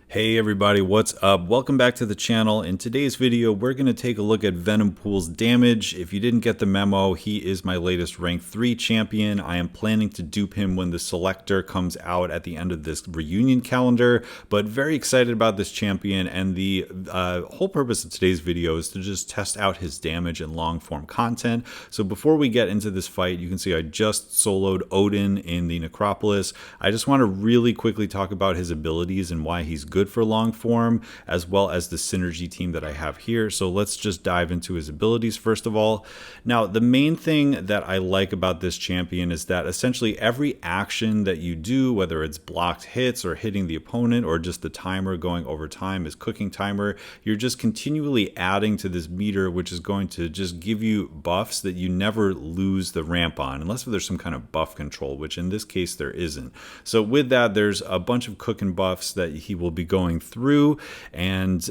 Hey everybody, what's up? Welcome back to the channel. In today's video, we're going to take a look at Venompool's damage. If you didn't get the memo, he is my latest rank 3 champion. I am planning to dupe him when the selector comes out at the end of this reunion calendar, but very excited about this champion, and the whole purpose of today's video is to just test out his damage and long form content. So before we get into this fight, you can see I just soloed Odin in the Necropolis. I just want to really quickly talk about his abilities and why he's good for long form, as well as the synergy team that I have here. So let's just dive into his abilities first of all. Now, the main thing that I like about this champion is that essentially every action that you do, whether it's blocked hits or hitting the opponent or just the timer going over time, is cooking timer, you're just continually adding to this meter, which is going to just give you buffs that you never lose the ramp on, unless there's some kind of buff control, which in this case there isn't. So with that, there's a bunch of cooking buffs that he will be going through, and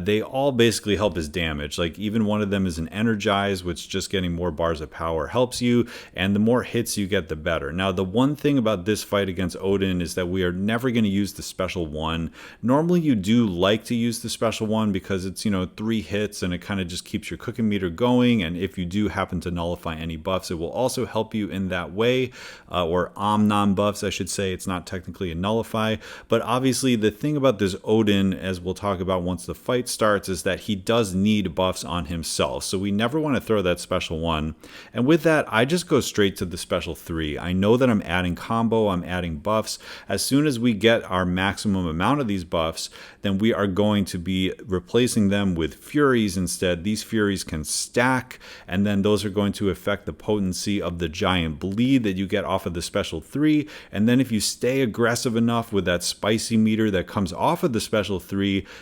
they all basically help his damage. Like even one of them is an energize, which just getting more bars of power helps you, and the more hits you get, the better. Now, the one thing about this fight against Odin is that we are never going to use the special one. Normally you do like to use the special one because it's, you know, 3 hits and it kind of just keeps your cooking meter going, and if you do happen to nullify any buffs, it will also help you in that way, or omnom buffs I should say. It's not technically a nullify, but obviously the thing about this Odin, as we'll talk about once the fight starts, is that he does need buffs on himself, so we never want to throw that special one. And with that, I just go straight to the special 3. I know that I'm adding combo, I'm adding buffs. As soon as we get our maximum amount of these buffs, then we are going to be replacing them with furies instead. These furies can stack, and then those are going to affect the potency of the giant bleed that you get off of the special 3. And then if you stay aggressive enough with that spicy meter that comes off of the special 3,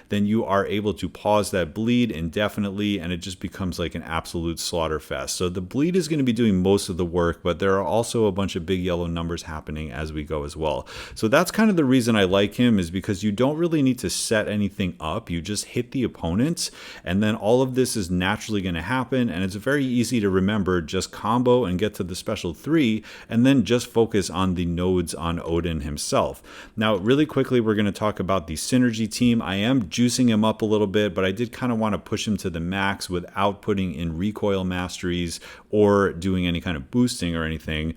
then you are able to pause that bleed indefinitely, and it just becomes like an absolute slaughter fest. So the bleed is going to be doing most of the work, but there are also a bunch of big yellow numbers happening as we go as well. So that's kind of the reason I like him, is because you don't really need to set anything up. You just hit the opponent, and then all of this is naturally going to happen, and it's very easy to remember. Just combo and get to the special 3, and then just focus on the nodes on Odin himself. Now, really quickly, we're going to talk about the synergy team. I am juicing him up a little bit, but I did kind of want to push him to the max without putting in recoil masteries or doing any kind of boosting or anything.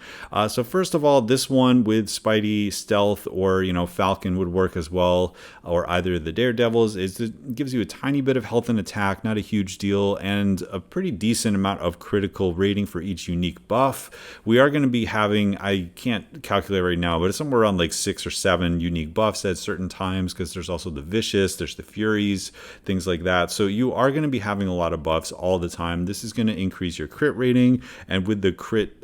So first of all, this one with Spidey, Stealth, or, you know, Falcon would work as well, or either of the Daredevils. It gives you a tiny bit of health and attack, not a huge deal, and a pretty decent amount of critical rating for each unique buff. We are going to be having, I can't calculate right now, but it's somewhere around like 6 or 7 unique buffs at certain times, because there's also the Vicious, there's the Furies, things like that. So you are going to be having a lot of buffs all the time. This is going to increase your crit rating, and with the crit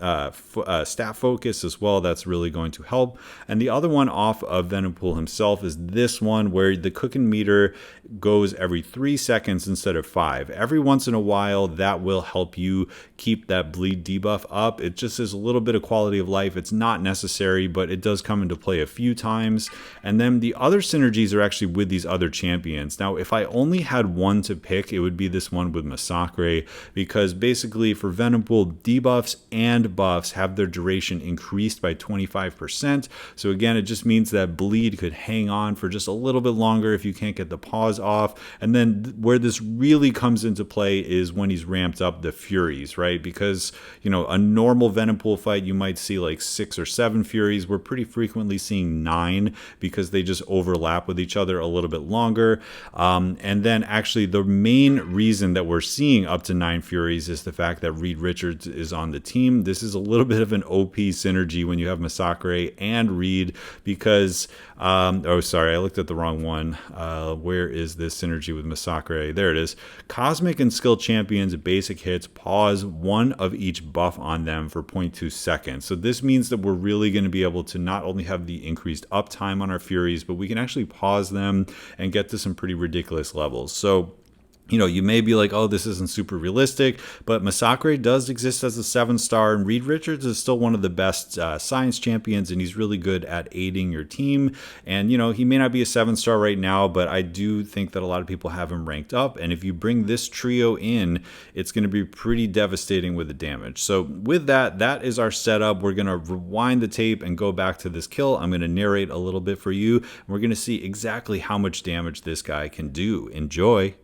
stat focus as well, that's really going to help. And the other one off of Venompool himself is this one, where the cooking meter goes every 3 seconds instead of 5. Every once in a while, that will help you keep that bleed debuff up. It just is a little bit of quality of life. It's not necessary, but it does come into play a few times. And then the other synergies are actually with these other champions. Now, if I only had one to pick, it would be this one with Massacre, because basically for Venompool, debuffs and buffs have their duration increased by 25%. So again, it just means that bleed could hang on for just a little bit longer if you can't get the pause off. And then where this really comes into play is when he's ramped up the Furies, right? Because, you know, a normal Venompool fight, you might see like 6 or 7 Furies. We're pretty frequently seeing 9 because they just overlap with each other a little bit longer. And then actually the main reason that we're seeing up to 9 Furies is the fact that Reed Richards is on the team. This is a little bit of an OP synergy when you have Massacre and Reed, because oh, sorry, I looked at the wrong one. Where is this synergy with Massacre? There it is. Cosmic and Skill Champions basic hits pause one of each buff on them for 0.2 seconds. So this means that we're really going to be able to not only have the increased uptime on our Furies, but we can actually pause them and get to some pretty ridiculous levels. So You know, you may be like, oh, this isn't super realistic, but Masacre does exist as a 7-star, and Reed Richards is still one of the best science champions, and he's really good at aiding your team. And, you know, he may not be a 7-star right now, but I do think that a lot of people have him ranked up. And if you bring this trio in, it's going to be pretty devastating with the damage. So with that, that is our setup. We're going to rewind the tape and go back to this kill. I'm going to narrate a little bit for you, and we're going to see exactly how much damage this guy can do. Enjoy.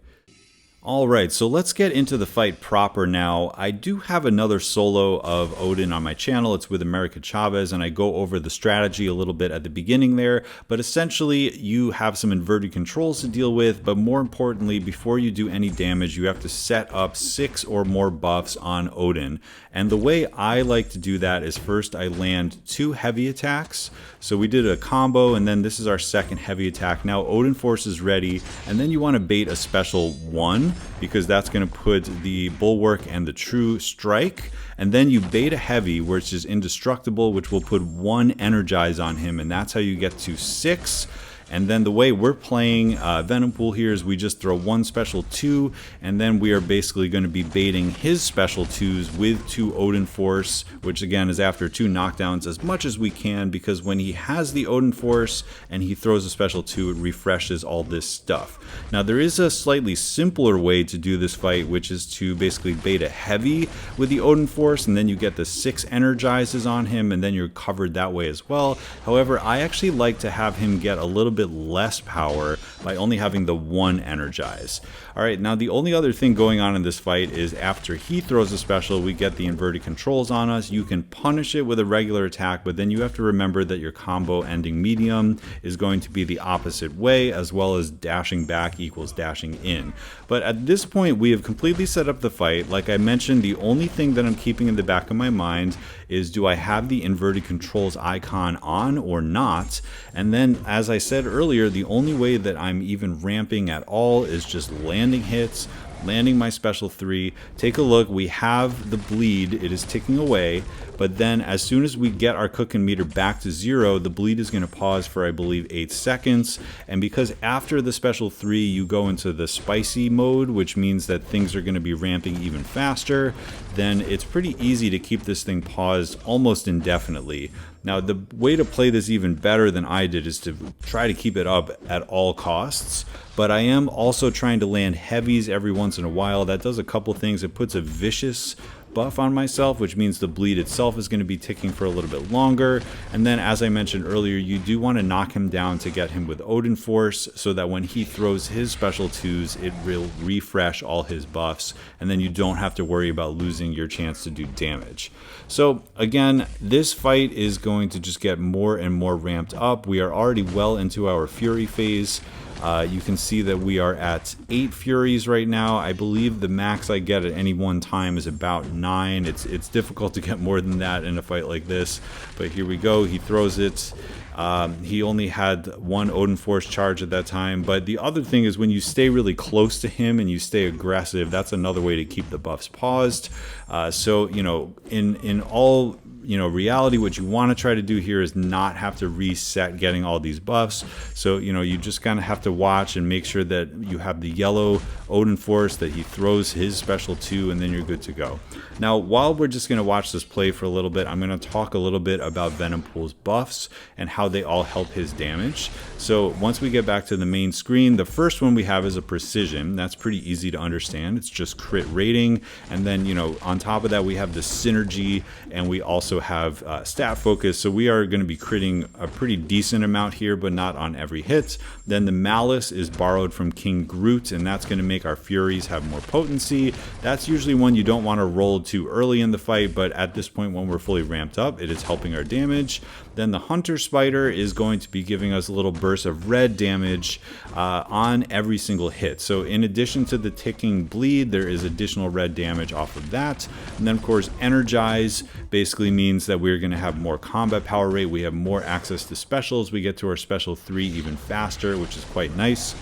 Alright, so let's get into the fight proper now. I do have another solo of Odin on my channel. It's with America Chavez, and I go over the strategy a little bit at the beginning there. But essentially, you have some inverted controls to deal with, but more importantly, before you do any damage, you have to set up 6 or more buffs on Odin. And the way I like to do that is first I land 2 heavy attacks. So we did a combo, and then this is our second heavy attack. Now Odin Force is ready, and then you want to bait a special 1, because that's going to put the Bulwark and the True Strike. And then you bait a heavy, which is indestructible, which will put 1 Energize on him, and that's how you get to 6. And then the way we're playing Venompool here is we just throw 1 special 2, and then we are basically going to be baiting his special 2s with 2 Odin Force, which again is after 2 knockdowns as much as we can, because when he has the Odin Force and he throws a special 2, it refreshes all this stuff. Now there is a slightly simpler way to do this fight, which is to basically bait a heavy with the Odin Force, and then you get the 6 Energizes on him, and then you're covered that way as well. However, I actually like to have him get a little bit less power by only having the 1 Energize. Alright, now the only other thing going on in this fight is after he throws a special, we get the inverted controls on us. You can punish it with a regular attack, but then you have to remember that your combo ending medium is going to be the opposite way, as well as dashing back equals dashing in. But at this point, we have completely set up the fight. Like I mentioned, the only thing that I'm keeping in the back of my mind is, do I have the inverted controls icon on or not? And then, as I said earlier, the only way that I'm even ramping at all is just landing hits, landing my special 3. Take a look, we have the bleed, it is ticking away, but then as soon as we get our cooking meter back to 0, the bleed is going to pause for, I believe, 8 seconds. And because after the special 3 you go into the spicy mode, which means that things are going to be ramping even faster, then it's pretty easy to keep this thing paused almost indefinitely. Now the way to play this even better than I did is to try to keep it up at all costs, but I am also trying to land heavies every once in a while. That does a couple things. It puts a vicious buff on myself, which means the bleed itself is going to be ticking for a little bit longer. And then, as I mentioned earlier, you do want to knock him down to get him with Odin Force, so that when he throws his special 2s, it will refresh all his buffs, and then you don't have to worry about losing your chance to do damage. So again, this fight is going to just get more and more ramped up. We are already well into our Fury phase. You can see that we are at 8 Furies right now. I believe the max I get at any one time is about 9. It's difficult to get more than that in a fight like this, but here we go. He throws it. He only had 1 Odin Force charge at that time, but the other thing is when you stay really close to him and you stay aggressive, that's another way to keep the buffs paused. So, you know, in all reality, what you want to try to do here is not have to reset getting all these buffs. So, you just kind of have to watch and make sure that you have the yellow Odin Force, that he throws his special 2, and then you're good to go. Now, while we're just going to watch this play for a little bit, I'm going to talk a little bit about Venompool's buffs and how they all help his damage. So once we get back to the main screen, the first one we have is a precision. That's pretty easy to understand. It's just crit rating. And then, on top of that, we have the synergy, and we also have stat focus. So we are going to be critting a pretty decent amount here, but not on every hit. Then the malice is borrowed from King Groot, and that's going to make our furies have more potency. That's usually one you don't want to roll too early in the fight, but at this point when we're fully ramped up, it is helping our damage. Then the Hunter Spider is going to be giving us a little burst of red damage on every single hit. So in addition to the ticking bleed, there is additional red damage off of that. And then of course Energize basically means that we're going to have more combat power rate. We have more access to specials. We get to our special 3 even faster, which is quite nice.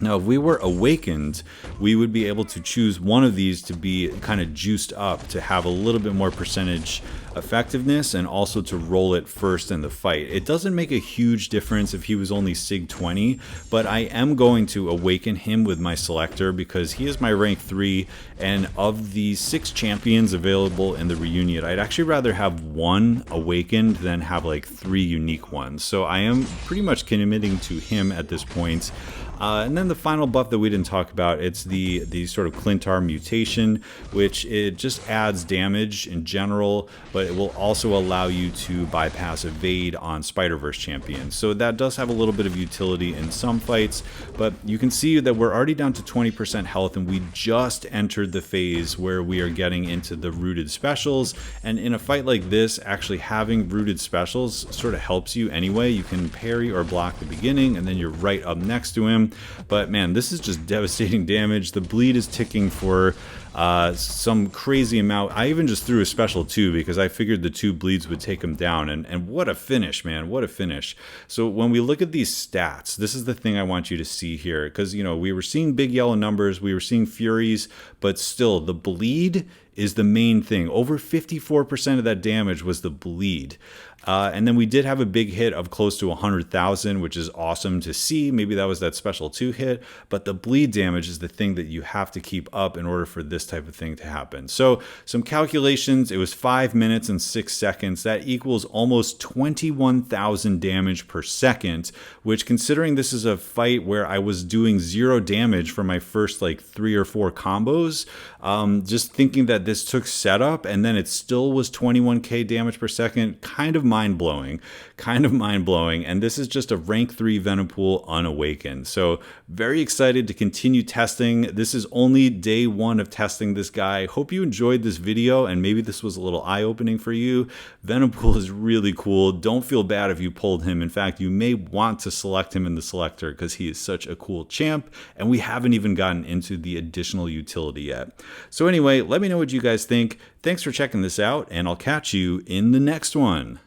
Now, if we were awakened, we would be able to choose one of these to be kind of juiced up, to have a little bit more percentage effectiveness and also to roll it first in the fight. It doesn't make a huge difference if he was only Sig 20, but I am going to awaken him with my selector because he is my rank 3, and of the 6 champions available in the reunion, I'd actually rather have 1 awakened than have like 3 unique ones. So I am pretty much committing to him at this point. And then the final buff that we didn't talk about, it's the sort of Clintar mutation, which it just adds damage in general, but it will also allow you to bypass evade on Spider-Verse champions. So that does have a little bit of utility in some fights, but you can see that we're already down to 20% health, and we just entered the phase where we are getting into the rooted specials. And in a fight like this, actually having rooted specials sort of helps you anyway. You can parry or block the beginning, and then you're right up next to him. But man, this is just devastating damage. The bleed is ticking for some crazy amount. I even just threw a special too because I figured the 2 bleeds would take him down, and what a finish, man, what a finish. So when we look at these stats, this is the thing I want you to see here, because you know, we were seeing big yellow numbers, we were seeing furies, but still the bleed is the main thing. Over 54% of that damage was the bleed. And then we did have a big hit of close to 100,000, which is awesome to see. Maybe that was that special 2 hit, but the bleed damage is the thing that you have to keep up in order for this type of thing to happen. So some calculations, it was 5 minutes and 6 seconds. That equals almost 21,000 damage per second, which, considering this is a fight where I was doing 0 damage for my first like 3 or 4 combos, just thinking that this took setup and then it still was 21k damage per second, kind of mind-blowing, and this is just a rank 3 Venompool unawakened. So very excited to continue testing. This is only day 1 of testing this guy. Hope you enjoyed this video, and maybe this was a little eye-opening for you. Venompool is really cool. Don't feel bad if you pulled him. In fact, you may want to select him in the selector because he is such a cool champ, and we haven't even gotten into the additional utility yet. So anyway, let me know what you guys think. Thanks for checking this out, and I'll catch you in the next one.